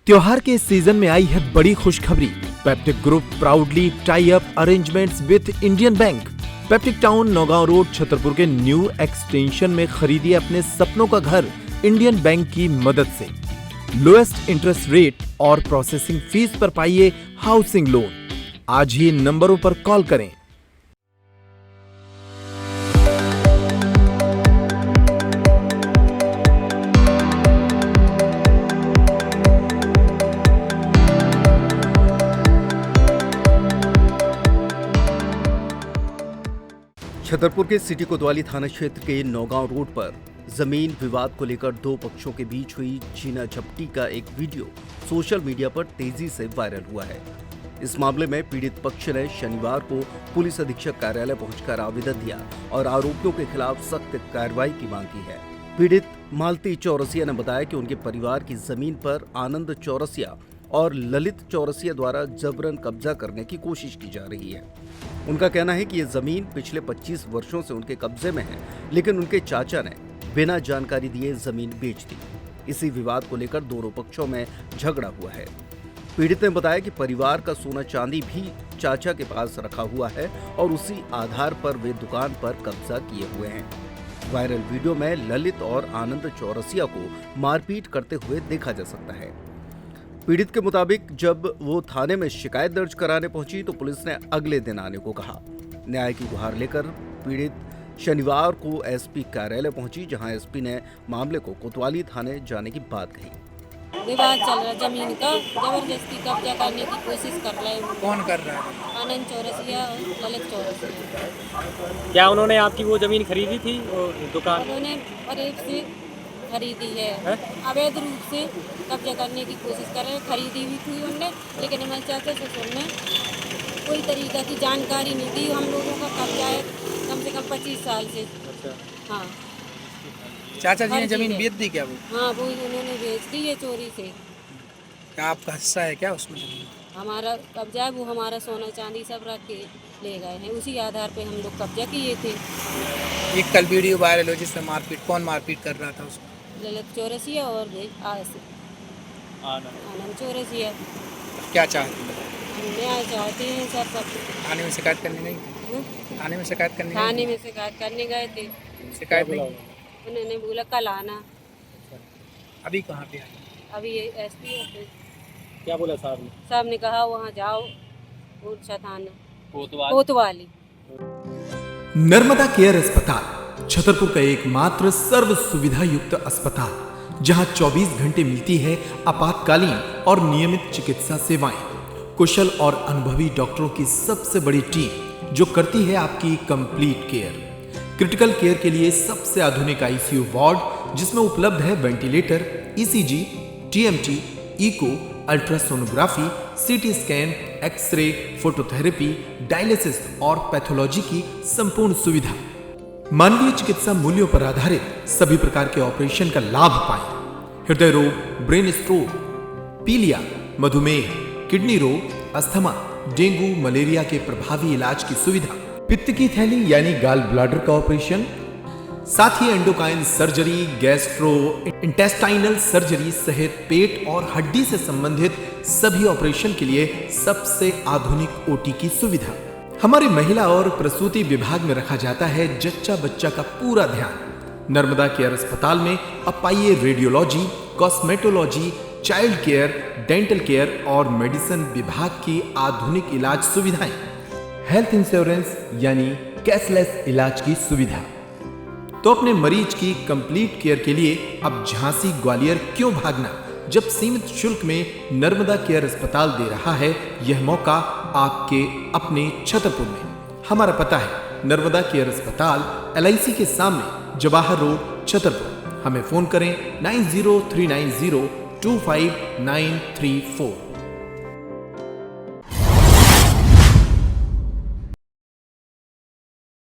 त्योहार के इस सीजन में आई है बड़ी खुशखबरी। Peptic group proudly tie up arrangements with Indian bank. Peptic town Naugaon road Chhatarpur के न्यू एक्सटेंशन में खरीदिए अपने सपनों का घर इंडियन बैंक की मदद से। लोएस्ट इंटरेस्ट रेट और प्रोसेसिंग फीस पर पाइए हाउसिंग लोन। आज ही इन नंबरों पर कॉल करें। छतरपुर के सिटी कोतवाली थाना क्षेत्र के नौगांव रोड पर जमीन विवाद को लेकर दो पक्षों के बीच हुई छीना झपटी का एक वीडियो सोशल मीडिया पर तेजी से वायरल हुआ है। इस मामले में पीड़ित पक्ष ने शनिवार को पुलिस अधीक्षक कार्यालय पहुंचकर आवेदन दिया और आरोपियों के खिलाफ सख्त कार्रवाई की मांग की है। पीड़ित मालती चौरसिया ने बताया कि उनके परिवार की जमीन पर आनंद चौरसिया और ललित चौरसिया द्वारा जबरन कब्जा करने की कोशिश की जा रही है। उनका कहना है कि ये जमीन पिछले 25 वर्षों से उनके कब्जे में है, लेकिन उनके चाचा ने बिना जानकारी दिए जमीन बेच दी। इसी विवाद को लेकर दोनों पक्षों में झगड़ा हुआ है। पीड़ित ने बताया कि परिवार का सोना चांदी भी चाचा के पास रखा हुआ है और उसी आधार पर वे दुकान पर कब्जा किए हुए हैं। वायरल वीडियो में ललित और आनंद चौरसिया को मारपीट करते हुए देखा जा सकता है। पीड़ित के मुताबिक जब वो थाने में शिकायत दर्ज कराने पहुंची तो पुलिस ने अगले दिन आने को कहा। न्याय की गुहार लेकर पीड़ित शनिवार को एसपी कार्यालय पहुंची, जहां एसपी ने मामले को कोतवाली थाने जाने की बात कही। विवाद चल रहा जमीन का, जबरदस्ती कब्जा करने की कोशिश कर रहे हैं। कौन कर रहा है? आनंद चौरसिया और ललित चौरसिया। क्या उन्होंने आपकी वो जमीन खरीदी थी दुकान? उन्होंने परेब से खरीदी है, अवैध रूप से कब्जा करने की कोशिश कर रहे हैं। खरीदी भी थी उनने, लेकिन हमारे चाचा ससुर ने कोई तरीका की जानकारी नहीं दी। हम लोगों का कब्जा है कम से कम 25 साल से। अच्छा। हाँ, चाचा जी ने जमीन बेच दी क्या वो? हाँ, वो उन्होंने बेच दी है चोरी से। क्या आपका हिस्सा है क्या उसमें? हमारा कब्जा है, वो हमारा सोना चांदी सब रख के ले गए हैं। उसी आधार पे हम लोग कब्जा किए थे। एक कल वीडियो वायरल हो जिसमें मारपीट, कौन मारपीट कर रहा था उसको? ललित चौरसिया और आनंद चौरसिया। क्या चाहते हैं? न्याय चाहते हैं सर। सब थाने में शिकायत करने नहीं? थाने में शिकायत करने थाने में शिकायत करने गए थे, शिकायत नहीं? उन्होंने बोला कल आना। अभी कहाँ पे आए? अभी एसपी ऑफिस। क्या बोला साहब ने? साहब ने कहा वहाँ जाओ ऊर्जा थाना कोतवाली। नर्मदा केयर अस्पताल छतरपुर का एकमात्र सर्व सुविधा युक्त अस्पताल, जहां 24 घंटे मिलती है आपातकालीन और नियमित चिकित्सा सेवाएं। कुशल और अनुभवी डॉक्टरों की सबसे बड़ी टीम जो करती है आपकी कंप्लीट केयर। क्रिटिकल केयर के लिए सबसे आधुनिक आईसीयू वार्ड, जिसमें उपलब्ध है ventilator, ECG, TMT, echo, ultrasonography, CT scan, x ray, phototherapy, dialysis और पैथोलॉजी की संपूर्ण सुविधा। मानवीय चिकित्सा मूल्यों पर आधारित सभी प्रकार के ऑपरेशन का लाभ पाएं। हृदय रोग, ब्रेन स्ट्रोक, पीलिया, मधुमेह, किडनी रोग, अस्थमा, डेंगू, मलेरिया के प्रभावी इलाज की सुविधा, पित्त की थैली यानी गाल ब्लैडर का ऑपरेशन, साथ ही endocrine surgery, gastro intestinal surgery सहित पेट और हड्डी से संबंधित सभी ऑपरेशन के लिए सबसे आधुनिक ओटी की सुविधा। हमारे महिला और प्रसूति विभाग में रखा जाता है जच्चा बच्चा का पूरा ध्यान। नर्मदा केयर अस्पताल में अब पाइए radiology, cosmetology, child care, dental care और मेडिसिन विभाग की आधुनिक इलाज सुविधाएं, हेल्थ इंश्योरेंस यानी कैशलेस इलाज की सुविधा। तो अपने मरीज की कंप्लीट केयर के लिए अब झांसी ग्वालियर क्यों भागना, जब सीमित शुल्क में नर्मदा केयर अस्पताल दे रहा है यह मौका आपके अपने छतरपुर में। हमारा पता है नर्मदा केयर अस्पताल LIC के सामने, जवाहर रोड, छतरपुर। हमें फोन करें 9039025934।